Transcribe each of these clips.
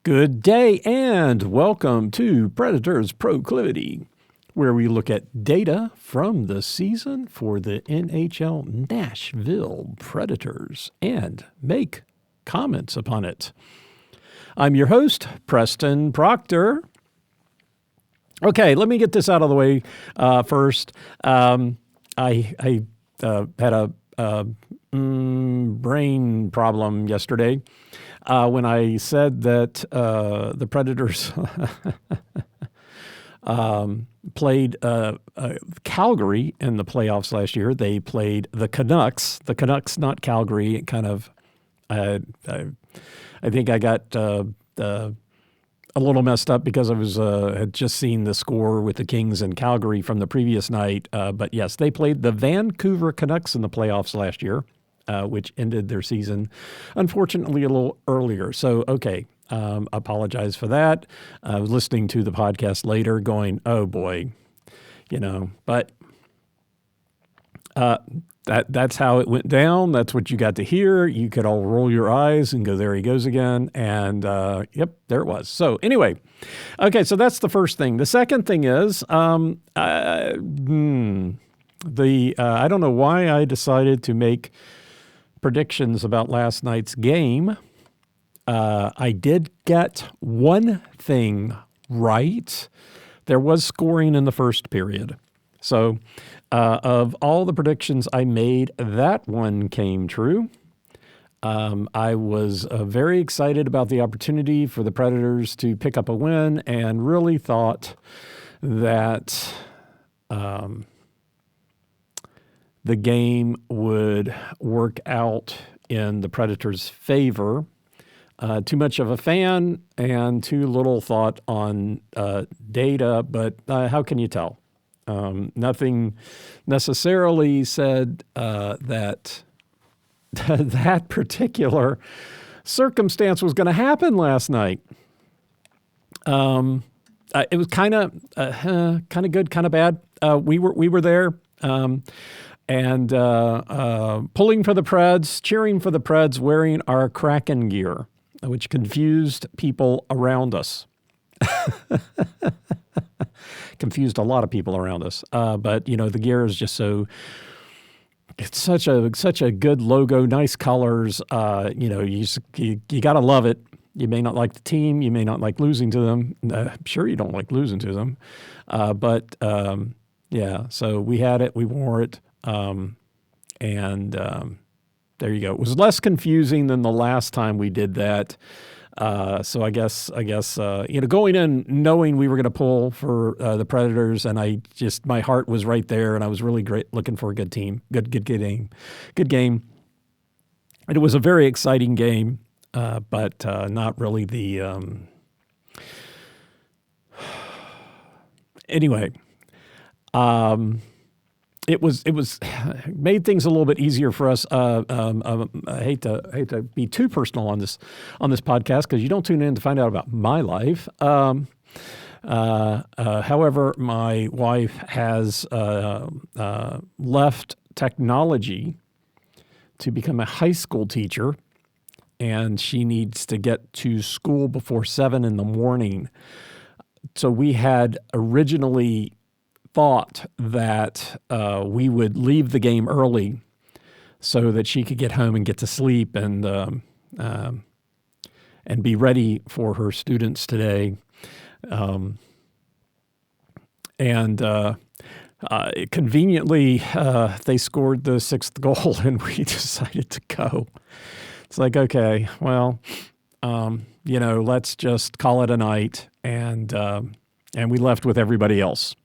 Good day and welcome to Predators Proclivity, where we look at data from the season for the NHL Nashville Predators and make comments upon it. I'm your host, Preston Proctor. Okay, let me get this out of the way first. I had a brain problem yesterday when I said that the Predators played Calgary in the playoffs last year. They played the Canucks. The Canucks, not Calgary. It kind of, I think I got a little messed up because I had just seen the score with the Kings and Calgary from the previous night. But yes, they played the Vancouver Canucks in the playoffs last year, which ended their season, unfortunately, a little earlier. So, okay, apologize for that. I was listening to the podcast later going, oh boy, but that's how it went down. That's what you got to hear. You could all roll your eyes and go, there he goes again. And yep, there it was. So anyway, okay, so that's the first thing. The second thing is, I don't know why I decided to make predictions about last night's game. I did get one thing right. There was scoring in the first period. So of all the predictions I made, that one came true. I was very excited about the opportunity for the Predators to pick up a win and really thought that the game would work out in the Predators' favor. Too much of a fan and too little thought on data, but how can you tell? Nothing necessarily said that that particular circumstance was going to happen last night. It was kind of good, kind of bad. We were there and pulling for the Preds, cheering for the Preds, wearing our Kraken gear, which confused people around us. Confused a lot of people around us. But, the gear is just it's such a good logo, nice colors. You got to love it. You may not like the team. You may not like losing to them. I'm sure you don't like losing to them. But so we had it. We wore it. And there you go. It was less confusing than the last time we did that. So I guess going in knowing we were going to pull for the Predators, and my heart was right there, and I was really great looking for a good team, good game. And it was a very exciting game, but not really the. Anyway, It was made things a little bit easier for us. I hate to be too personal on this podcast because you don't tune in to find out about my life. However, my wife has left technology to become a high school teacher, and she needs to get to school before 7 a.m. So we had originally thought that we would leave the game early so that she could get home and get to sleep and be ready for her students today. Conveniently, they scored the 6th goal and we decided to go. It's like, okay, well, let's just call it a night. And we left with everybody else.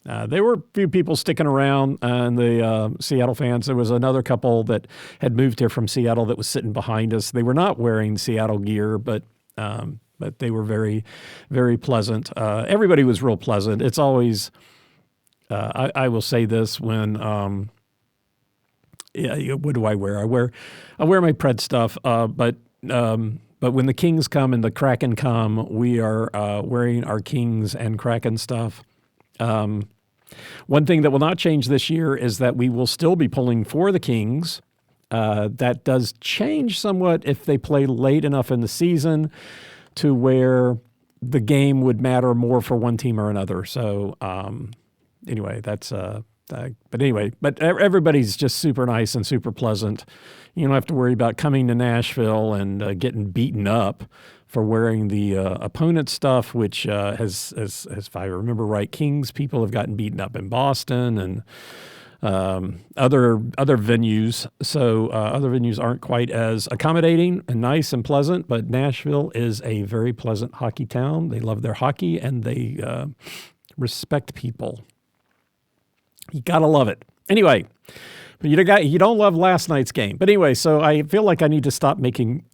There were a few people sticking around, and the Seattle fans. There was another couple that had moved here from Seattle that was sitting behind us. They were not wearing Seattle gear, but they were very, very pleasant. Everybody was real pleasant. It's always, I will say this when, what do I wear? I wear my Pred stuff, but when the Kings come and the Kraken come, we are wearing our Kings and Kraken stuff. One thing that will not change this year is that we will still be pulling for the Kings. That does change somewhat if they play late enough in the season to where the game would matter more for one team or another. So anyway, but everybody's just super nice and super pleasant. You don't have to worry about coming to Nashville and getting beaten up for wearing the opponent stuff, which has, if I remember right, Kings people have gotten beaten up in Boston and other venues. So other venues aren't quite as accommodating and nice and pleasant, but Nashville is a very pleasant hockey town. They love their hockey and they respect people. You gotta love it. Anyway, but you don't love last night's game. But anyway, so I feel like I need to stop making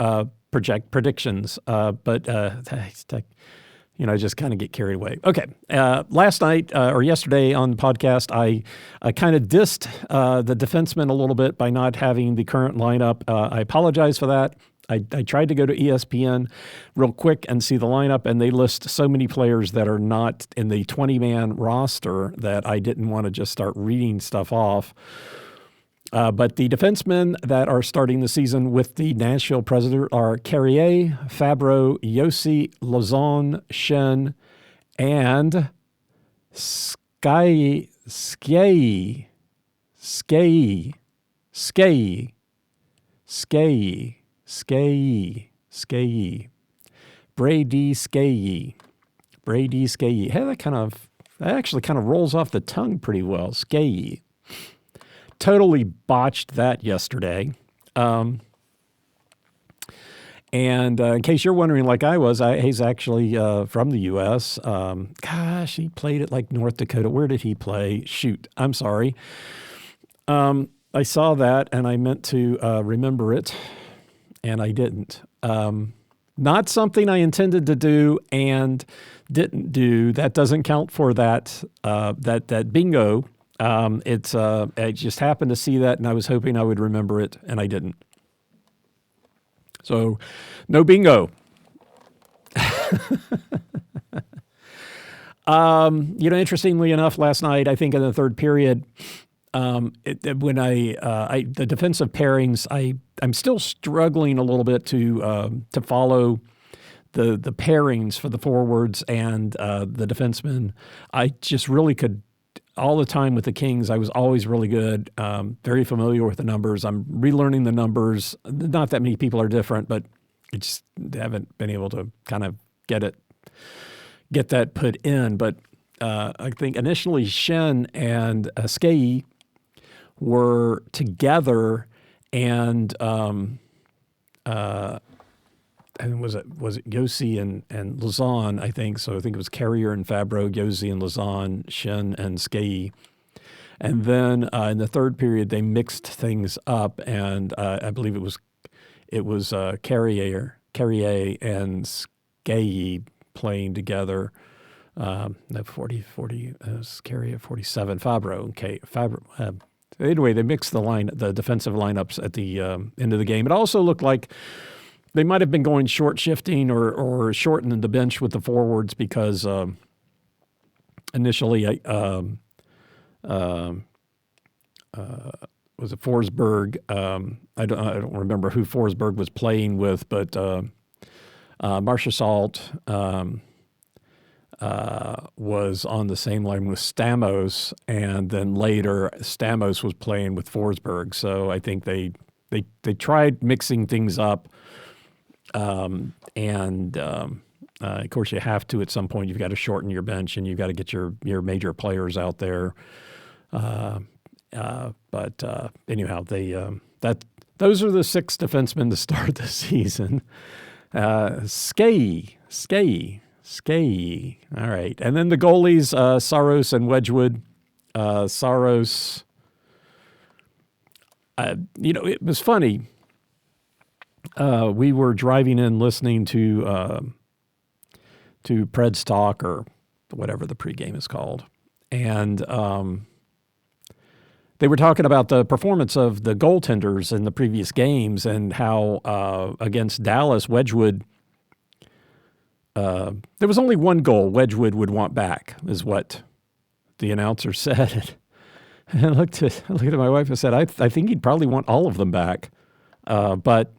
predictions. But I just kind of get carried away. Okay, last night or yesterday on the podcast, I kind of dissed the defensemen a little bit by not having the current lineup. I apologize for that. I tried to go to ESPN real quick and see the lineup, and they list so many players that are not in the 20-man roster that I didn't want to just start reading stuff off. But the defensemen that are starting the season with the Nashville Predators are Carrier, Fabro, Yossi, Lauzon, Shen, and Skye. Brady Skye. Hey, that actually kind of rolls off the tongue pretty well. Skye. Totally botched that yesterday. And in case you're wondering, like I was, he's actually from the U.S. Gosh, he played at like North Dakota. Where did he play? Shoot, I'm sorry. I saw that and I meant to remember it, and I didn't. Not something I intended to do and didn't do. That doesn't count for that bingo. I just happened to see that, and I was hoping I would remember it, and I didn't. So, no bingo. Interestingly enough, last night, I think in the third period, when the defensive pairings, I'm still struggling a little bit to follow the pairings for the forwards and the defensemen. I just really could. All the time with the Kings, I was always really good, very familiar with the numbers. I'm relearning the numbers. Not that many people are different, but I just haven't been able to kind of get that put in. But I think initially Shen and Skye were together, and was it Yossi and Lauzon, I think. So I think it was Carrier and Fabro, Yossi and Lauzon, Shen and Skye. And then in the third period, they mixed things up, and I believe it was Carrier and Skye playing together. 40 was Carrier, 47 Fabro. Okay, Fabro. Anyway, they mixed the defensive lineups at the end of the game. It also looked like they might have been going short shifting or shortening the bench with the forwards because initially was it Forsberg? I don't remember who Forsberg was playing with, but Marchessault was on the same line with Stamos, and then later Stamos was playing with Forsberg. So I think they tried mixing things up. Of course, you have to at some point. You've got to shorten your bench, and you've got to get your major players out there. But anyhow, those are the 6 defensemen to start the season. Skye. All right, and then the goalies, Saros and Wedgwood. Saros. It was funny. We were driving in listening to Preds Talk or whatever the pregame is called. And they were talking about the performance of the goaltenders in the previous games and how against Dallas, Wedgwood, there was only one goal Wedgwood would want back, is what the announcer said. And I looked at my wife and said, I think he'd probably want all of them back. But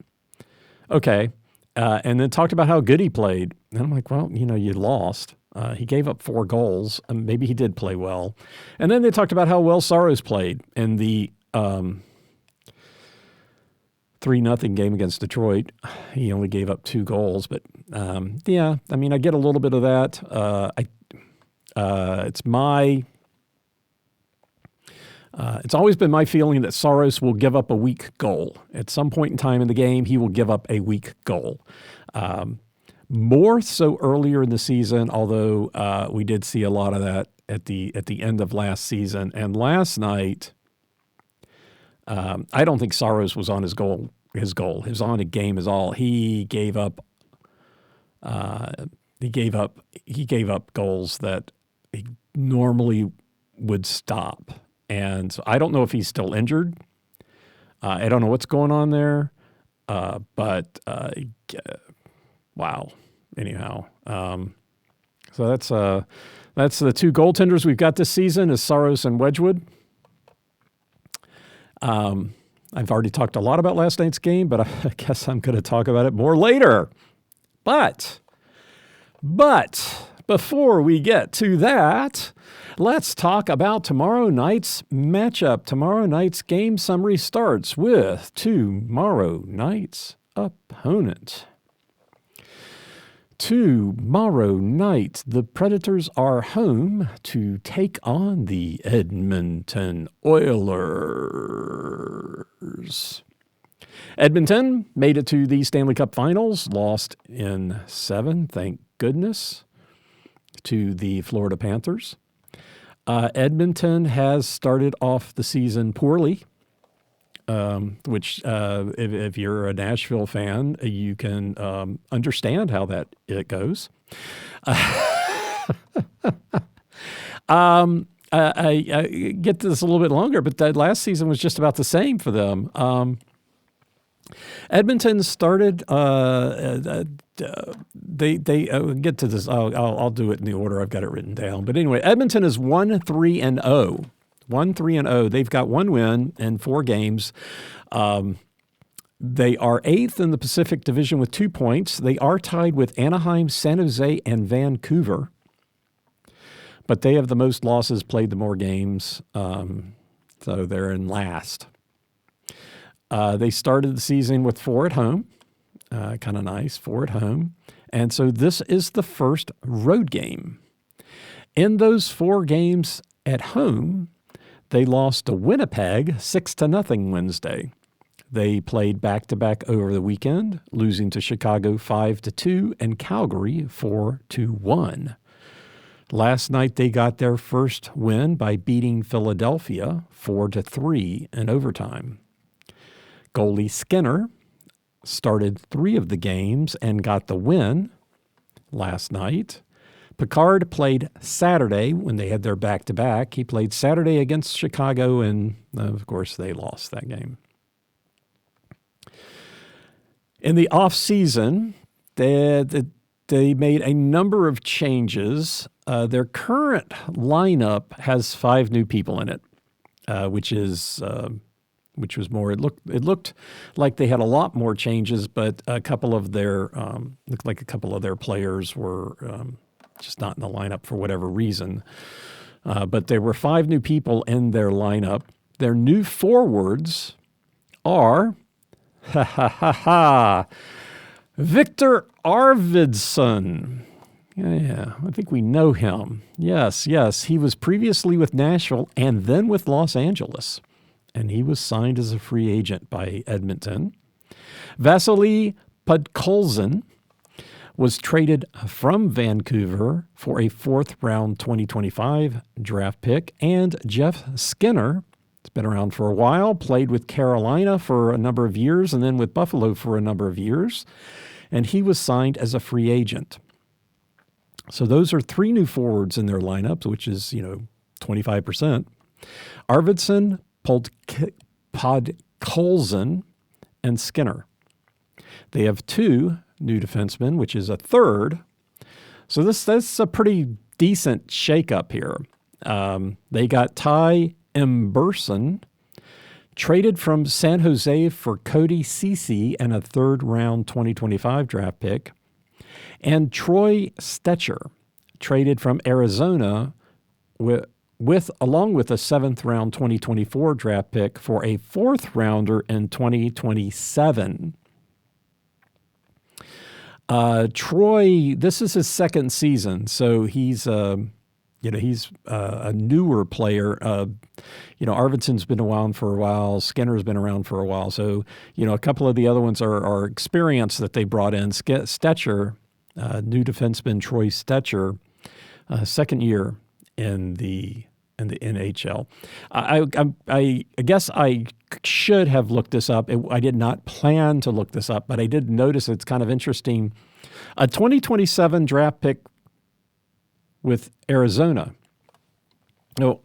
okay. And then talked about how good he played. And I'm like, well, you lost. He gave up 4 goals. Maybe he did play well. And then they talked about how well Saros played in the 3-0 game against Detroit. He only gave up 2 goals. But, yeah, I mean, I get a little bit of that. It's always been my feeling that Saros will give up a weak goal. At some point in time in the game, he will give up a weak goal. More so earlier in the season, although we did see a lot of that at the end of last season. And last night, I don't think Saros was on his goal. His on a game is all. He gave up. He gave up goals that he normally would stop. And so I don't know if he's still injured. I don't know what's going on there. But wow. Anyhow, so that's the 2 goaltenders we've got this season is Saros and Wedgwood. I've already talked a lot about last night's game, but I guess I'm going to talk about it more later. But before we get to that, let's talk about tomorrow night's matchup. Tomorrow night's game summary starts with tomorrow night's opponent. Tomorrow night, the Predators are home to take on the Edmonton Oilers. Edmonton made it to the Stanley Cup Finals, lost in 7, thank goodness, to the Florida Panthers. Edmonton has started off the season poorly. Which if you're a Nashville fan, you can understand how it goes. I get to this a little bit longer, but that last season was just about the same for them. Edmonton started. They get to this. I'll do it in the order I've got it written down. But anyway, Edmonton is 1-3-0. 1-3-0. They've got 1 win in 4 games. They are 8th in the Pacific Division with 2 points. They are tied with Anaheim, San Jose, and Vancouver. But they have the most losses, played the more games. So they're in last. They started the season with 4 at home. Kind of nice, 4 at home. And so this is the first road game. In those 4 games at home, they lost to Winnipeg 6-0 Wednesday. They played back-to-back over the weekend, losing to Chicago 5-2 and Calgary 4-1. Last night they got their first win by beating Philadelphia 4-3 in overtime. Goalie Skinner started 3 of the games and got the win last night. Picard played Saturday when they had their back-to-back. He played Saturday against Chicago, and, of course, they lost that game. In the off-season, they made a number of changes. Their current lineup has 5 new people in it, which was more. It looked like they had a lot more changes, but looked like a couple of their players were just not in the lineup for whatever reason. But there were 5 new people in their lineup. Their new forwards are Victor Arvidsson. Yeah, I think we know him. Yes. He was previously with Nashville and then with Los Angeles. And he was signed as a free agent by Edmonton. Vasily Podkolzin was traded from Vancouver for a 4th-round 2025 draft pick. And Jeff Skinner, has been around for a while, played with Carolina for a number of years and then with Buffalo for a number of years. And he was signed as a free agent. So those are 3 new forwards in their lineups, which is, 25%. Arvidsson, Podkolzin, and Skinner. They have 2 new defensemen, which is a third. So that's a pretty decent shakeup here. They got Ty Emberson, traded from San Jose for Cody Ceci and a 3rd-round 2025 draft pick. And Troy Stecher, traded from Arizona along with a 7th round 2024 draft pick for a 4th rounder in 2027. Troy, this is his 2nd season, so he's a newer player. Arvidsson's been around for a while. Skinner's been around for a while. So, a couple of the other ones are experience that they brought in. Stecher, new defenseman Troy Stecher, 2nd year in the NHL. I guess I should have looked this up. I did not plan to look this up, but I did notice it's kind of interesting. A 2027 draft pick with Arizona. No,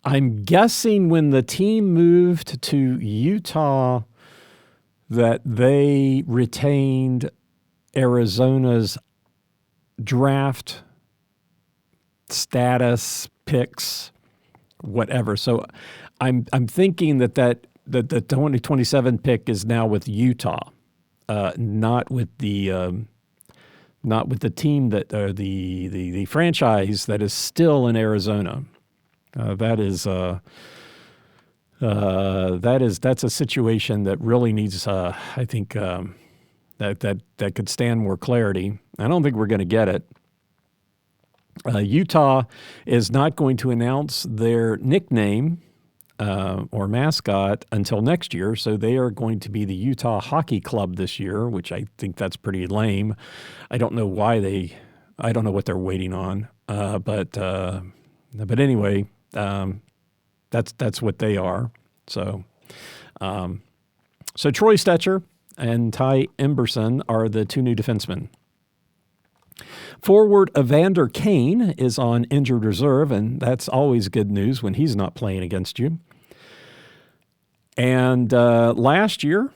I'm guessing when the team moved to Utah that they retained Arizona's draft status, picks, whatever. So I'm thinking that the 2027 pick is now with Utah, not with the team that the franchise that is still in Arizona. That's a situation that really needs I think that could stand more clarity. I don't think we're going to get it. Utah is not going to announce their nickname or mascot until next year, so they are going to be the Utah Hockey Club this year, which I think that's pretty lame. I don't know why I don't know what they're waiting on, but anyway, that's what they are. So Troy Stecher and Ty Emberson are the 2 new defensemen. Forward Evander Kane is on injured reserve, and that's always good news when he's not playing against you. And last year,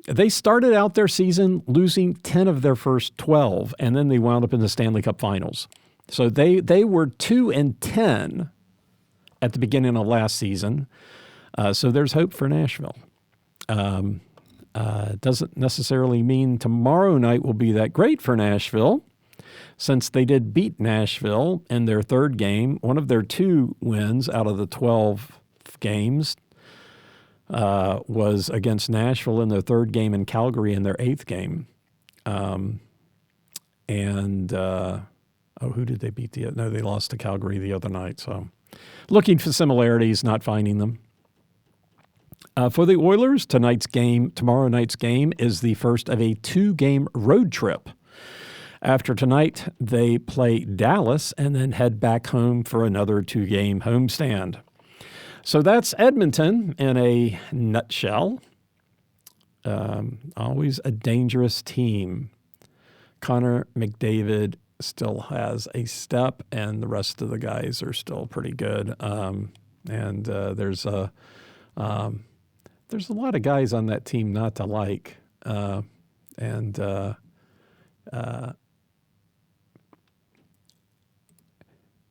they started out their season losing 10 of their first 12, and then they wound up in the Stanley Cup Finals. So they were 2-10 at the beginning of last season. So there's hope for Nashville. Doesn't necessarily mean tomorrow night will be that great for Nashville, since they did beat Nashville in their 3rd game. One of their 2 wins out of the 12 games was against Nashville in their 3rd game, and Calgary in their 8th game. Who did they beat? No, they lost to Calgary the other night. So looking for similarities, not finding them. For the Oilers, tomorrow night's game is the first of a 2-game road trip. After tonight, they play Dallas and then head back home for another 2-game homestand. So that's Edmonton in a nutshell. Always a dangerous team. Connor McDavid still has a step, and the rest of the guys are still pretty good. There's a lot of guys on that team not to like.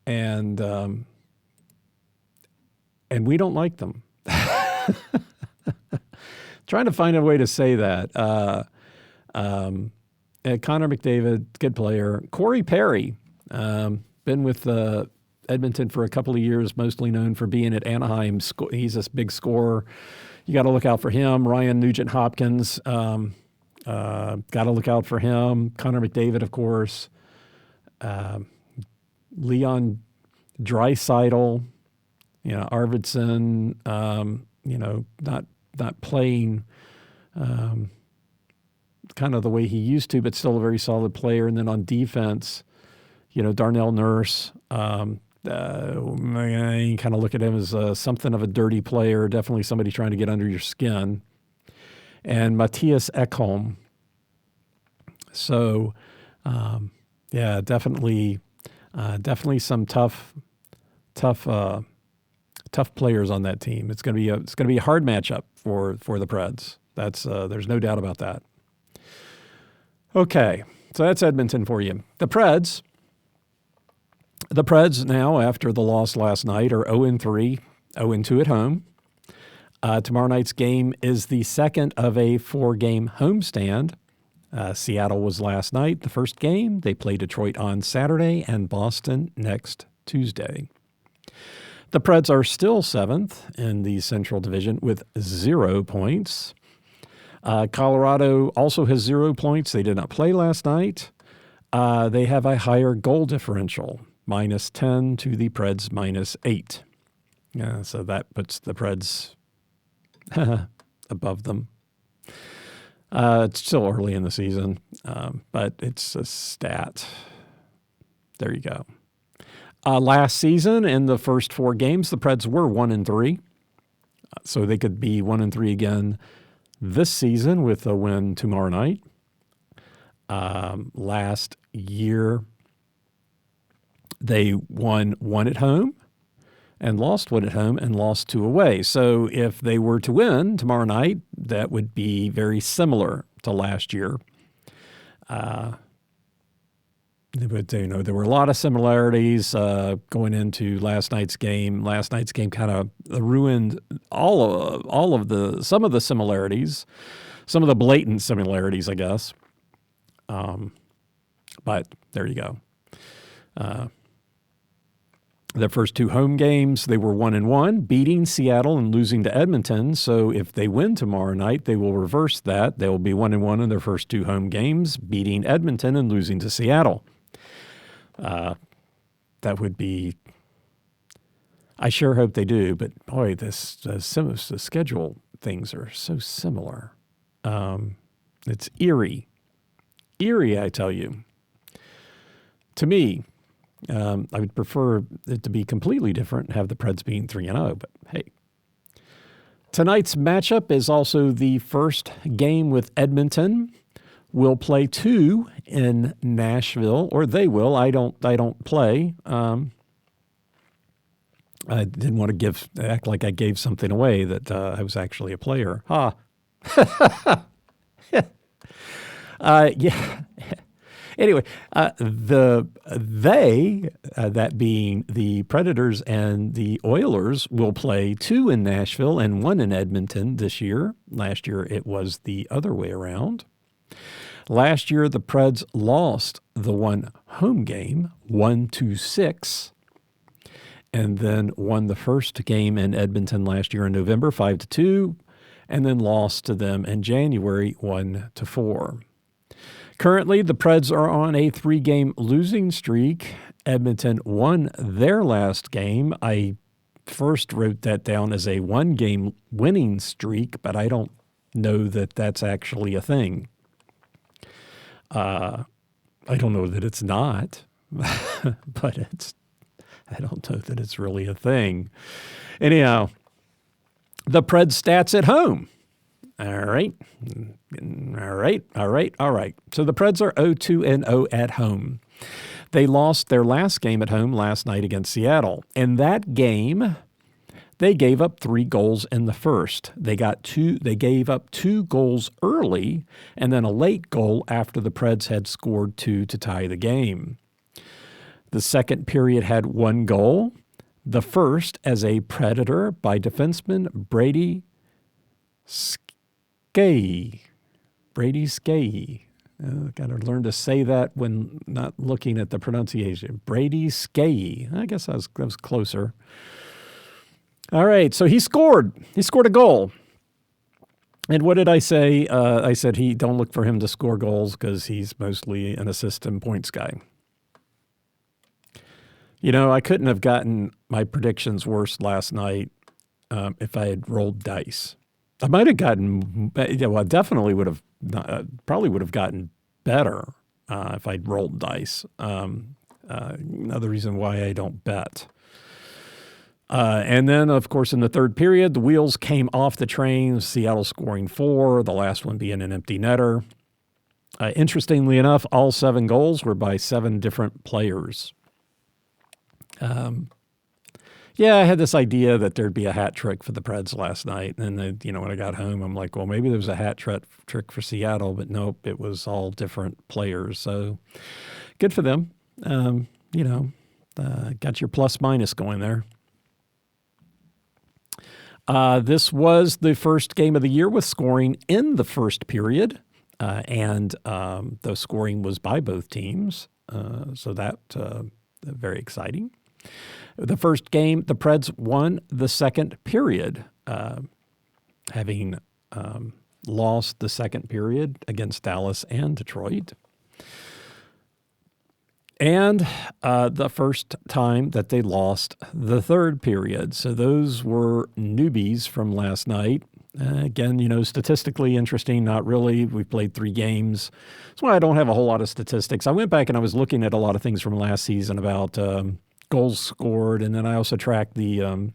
And we don't like them. Trying to find a way to say that. Connor McDavid, good player. Corey Perry, been with Edmonton for a couple of years, mostly known for being at Anaheim. He's a big scorer. You got to look out for him. Ryan Nugent-Hopkins, got to look out for him. Connor McDavid, of course. Leon Draisaitl, Arvidsson, not playing kind of the way he used to, but still a very solid player. And then on defense, Darnell Nurse, I kind of look at him as something of a dirty player, definitely somebody trying to get under your skin. And Matthias Ekholm. So, definitely some tough players on that team. It's going to be a hard matchup for the Preds. That's there's no doubt about that. Okay, so that's Edmonton for you. The Preds now, after the loss last night, are 0-3, 0-2 at home. Tomorrow night's game is the second of a 4-game homestand. Seattle was last night, the first game. They play Detroit on Saturday and Boston next Tuesday. The Preds are still 7th in the Central Division with 0 points. Colorado also has 0 points. They did not play last night. They have a higher goal differential, -10 to the Preds -8. So that puts the Preds above them. It's still early in the season, but it's a stat. There you go. Last season, in the first 4 games, the Preds were 1-3. So they could be 1-3 again this season with a win tomorrow night. Last year, they won 1 at home and lost 1 at home and lost 2 away. So if they were to win tomorrow night, that would be very similar to last year. But, there were a lot of similarities going into last night's game. Last night's game kind of ruined some of the similarities, some of the blatant similarities, I guess. But there you go. Their first 2 home games, they were 1-1, beating Seattle and losing to Edmonton. So if they win tomorrow night, they will reverse that. They will be 1-1 in their first 2 home games, beating Edmonton and losing to Seattle. That would be, I sure hope they do, but boy, the schedule things are so similar. It's eerie, I tell you. To me, I would prefer it to be completely different and have the Preds being 3-0, but hey. Tonight's matchup is also the first game with Edmonton. We'll play 2 in Nashville, or they will. I don't play. I didn't want to act like I gave something away that I was actually a player. Yeah. Anyway, that being the Predators and the Oilers, will play 2 in Nashville and 1 in Edmonton this year. Last year, it was the other way around. Last year, the Preds lost the 1 home game, 1-6, and then won the first game in Edmonton last year in November, 5-2, and then lost to them in January, 1-4. Currently, the Preds are on a 3-game losing streak. Edmonton won their last game. I first wrote that down as a 1-game winning streak, but I don't know that that's actually a thing. I don't know that it's not, but I don't know that it's really a thing. Anyhow, the Preds stats at home. All right. So the Preds are 0-2-0 at home. They lost their last game at home last night against Seattle. In that game, they gave up 3 goals in the first. They gave up 2 goals early and then a late goal after the Preds had scored 2 to tie the game. The second period had 1 goal. The first as a Predator by defenseman Brady Skjei. Got to learn to say that when not looking at the pronunciation. Brady Skjei. I guess I was closer. All right, so he scored. He scored a goal. And what did I say? I said don't look for him to score goals because he's mostly an assist and points guy. I couldn't have gotten my predictions worse last night if I had rolled dice. I might have gotten, I definitely would have, probably would have gotten better if I'd rolled dice. Another reason why I don't bet. And then, of course, in the third period, the wheels came off the train, Seattle scoring 4, the last one being an empty netter. Interestingly enough, all 7 goals were by 7 different players. I had this idea that there'd be a hat trick for the Preds last night. And then, when I got home, I'm like, well, maybe there was a hat trick for Seattle, but nope, it was all different players. So good for them. Got your plus minus going there. This was the first game of the year with scoring in the first period. and the scoring was by both teams. So that very exciting. The first game, the Preds won the second period, having lost the second period against Dallas and Detroit. And the first time that they lost the third period. So those were newbies from last night. Again, statistically interesting, not really. We played 3 games. That's why I don't have a whole lot of statistics. I went back and I was looking at a lot of things from last season about goals scored, and then I also tracked the,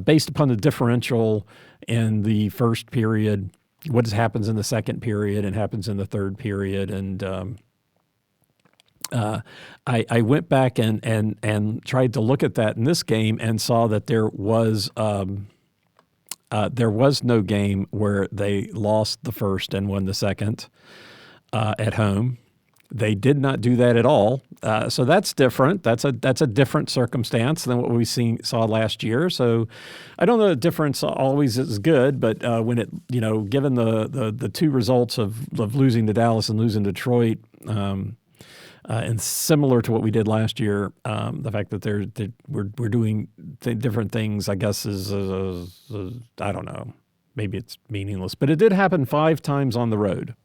based upon the differential in the first period, what happens in the second period and happens in the third period. And I went back and tried to look at that in this game and saw that there was no game where they lost the first and won the second at home. They did not do that at all. So that's different. That's a different circumstance than what we saw last year. So I don't know the difference always is good, but when it, given the 2 results of losing to Dallas and losing to Detroit, and similar to what we did last year, the fact that we're doing different things, I guess, is I don't know. Maybe it's meaningless. But it did happen 5 times on the road.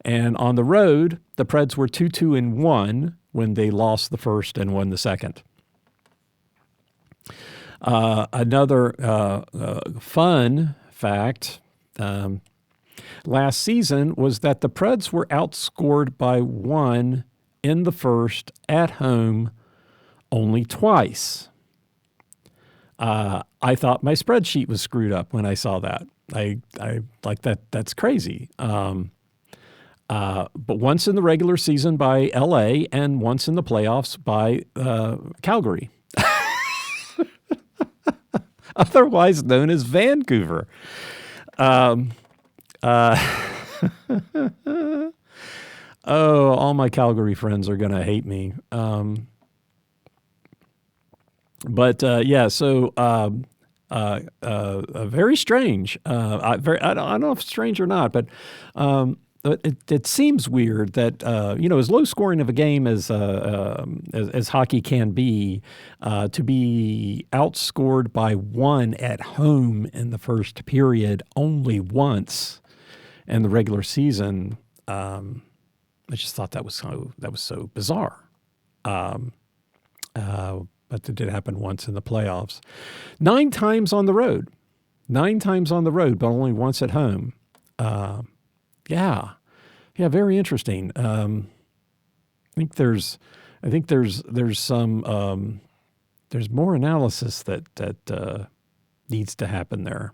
And on the road, the Preds were 2-2-1 when they lost the first and won the second. Another fun fact last season was that the Preds were outscored by 1 in the first at home only twice. I thought my spreadsheet was screwed up when I saw that. I like that. That's crazy. But once in the regular season by LA and once in the playoffs by Calgary, otherwise known as Vancouver. All my Calgary friends are going to hate me. Very strange. I don't know if it's strange or not, but it seems weird that as low scoring of a game as hockey can be, to be outscored by 1 at home in the first period only once in the regular season. I just thought that was so bizarre. But it did happen once in the playoffs. 9 times on the road. 9 times on the road, but only once at home. Yeah, very interesting. I think there's some there's more analysis that needs to happen there.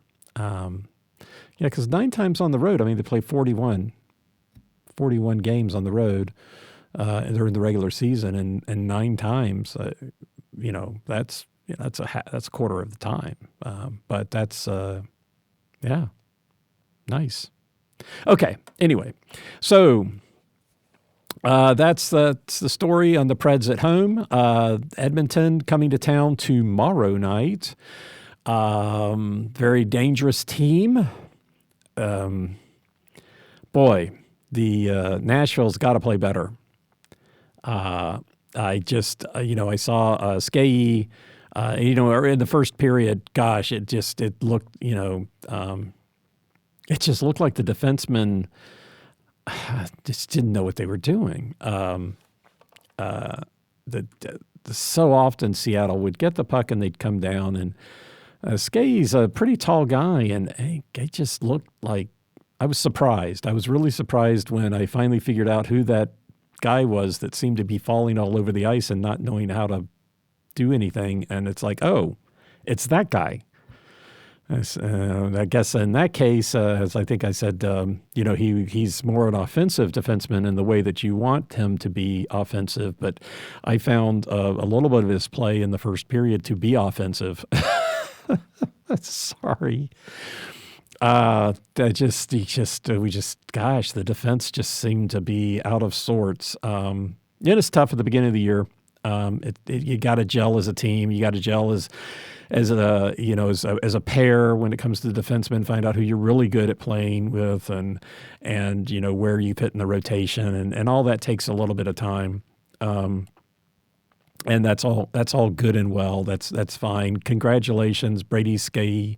Because 9 times on the road, I mean, they play 41 games on the road during the regular season, and 9 times, that's a quarter of the time. But that's nice. Okay. Anyway, so that's the story on the Preds at home. Edmonton coming to town tomorrow night. Very dangerous team. Boy, the Nashville's got to play better. I saw Skye, in the first period. Gosh, it looked, it just looked like the defensemen just didn't know what they were doing. So often Seattle would get the puck and they'd come down, and Skye's a pretty tall guy, and it just looked like, I was surprised. I was really surprised when I finally figured out who that guy was that seemed to be falling all over the ice and not knowing how to do anything. And it's like, oh, it's that guy. I guess in that case, as I think I said, he's more an offensive defenseman in the way that you want him to be offensive. But I found a little bit of his play in the first period to be offensive. Sorry. The defense just seemed to be out of sorts. It's tough at the beginning of the year. You got to gel as a team. You got to gel as as a pair when it comes to the defensemen, find out who you're really good at playing with, and where you fit in the rotation, and all that takes a little bit of time. And that's all good and well. That's fine. Congratulations, Brady Skjei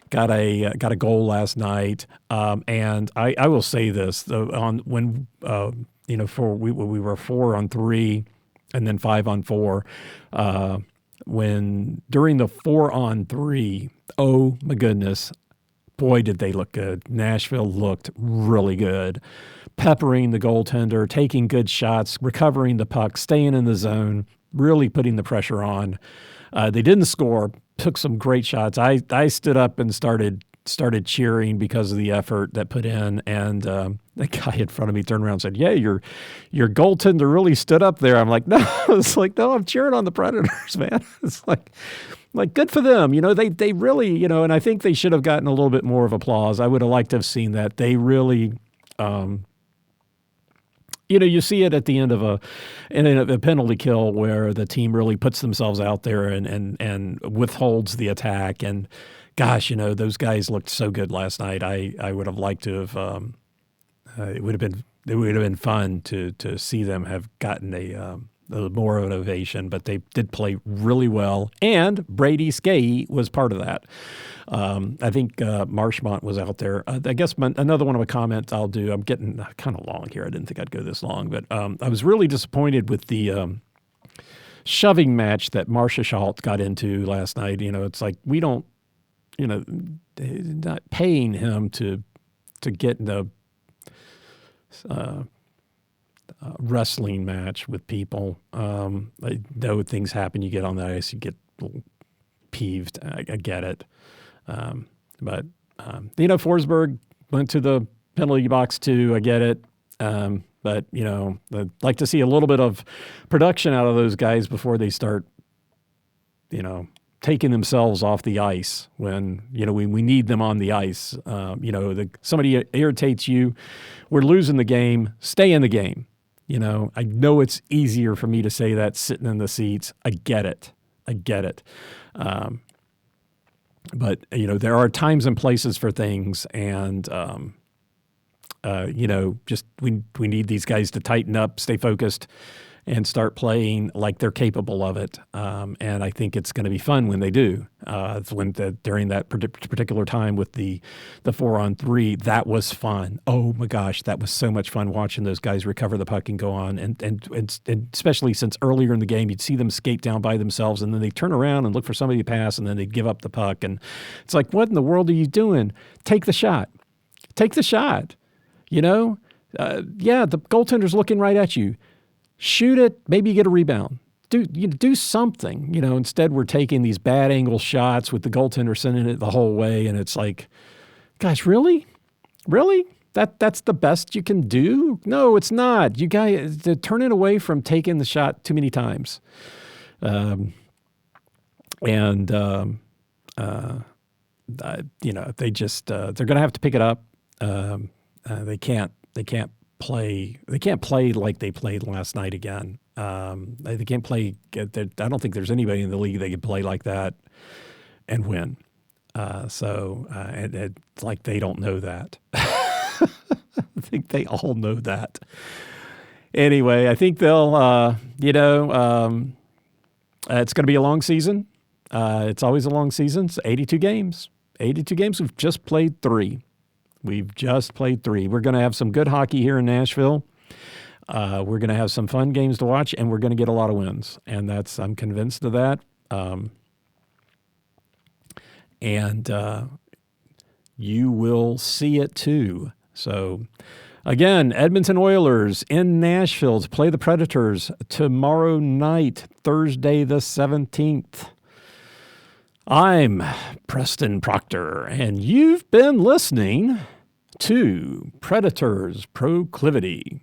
got a goal last night. And I will say this though, we were 4-on-3 and then 5-on-4. When during the 4-on-3, oh my goodness, boy did they look good. Nashville looked really good, peppering the goaltender, taking good shots, recovering the puck, staying in the zone, really putting the pressure on. They didn't score, took some great shots. I stood up and started cheering because of the effort that put in, and the guy in front of me turned around and said, "Yeah, your goaltender really stood up there." I'm like, "No," it's like, "No, I'm cheering on the Predators, man." It's like good for them. They really, and I think they should have gotten a little bit more of applause. I would have liked to have seen that. They really, you see it at the end of a penalty kill where the team really puts themselves out there and withholds the attack. And gosh, those guys looked so good last night. I would have liked to have. It would have been fun to see them have gotten a more of an ovation, but they did play really well. And Brady Skjei was part of that. I think Marchmont was out there. I guess another one of the comments I'll do, I'm getting kind of long here. I didn't think I'd go this long, but I was really disappointed with the shoving match that Marcia Schalt got into last night. It's like we don't, not paying him to get in the wrestling match with people. I know things happen. You get on the ice, you get a little peeved. I get it. But Forsberg went to the penalty box too. I get it. But I'd like to see a little bit of production out of those guys before they start, taking themselves off the ice when, we need them on the ice. Somebody irritates you, we're losing the game, stay in the game. I know it's easier for me to say that sitting in the seats. I get it. But, there are times and places for things, and, just we need these guys to tighten up, stay focused, and start playing like they're capable of it. And I think it's going to be fun when they do. During that particular time with the 4-on-3, that was fun. Oh my gosh, that was so much fun watching those guys recover the puck and go on. And especially since earlier in the game, you'd see them skate down by themselves, and then they turn around and look for somebody to pass, and then they'd give up the puck. And it's like, what in the world are you doing? Take the shot. The goaltender's looking right at you. Shoot it, maybe you get a rebound. Do something. Instead we're taking these bad angle shots with the goaltender sending it the whole way, and it's like, gosh, really? That's the best you can do? No, it's not. You guys turn it away from taking the shot too many times. They just they're going to have to pick it up. They can't play like they played last night again. They can't play. I don't think there's anybody in the league that can play like that and win. And it's like they don't know that. I think they all know that. Anyway, I think they'll, it's going to be a long season. It's always a long season. It's 82 games. 82 games. We've just played 3. We're going to have some good hockey here in Nashville. We're going to have some fun games to watch, and we're going to get a lot of wins. And I'm convinced of that. You will see it too. So, again, Edmonton Oilers in Nashville to play the Predators tomorrow night, Thursday the 17th. I'm Preston Proctor, and you've been listening to Predators Proclivity.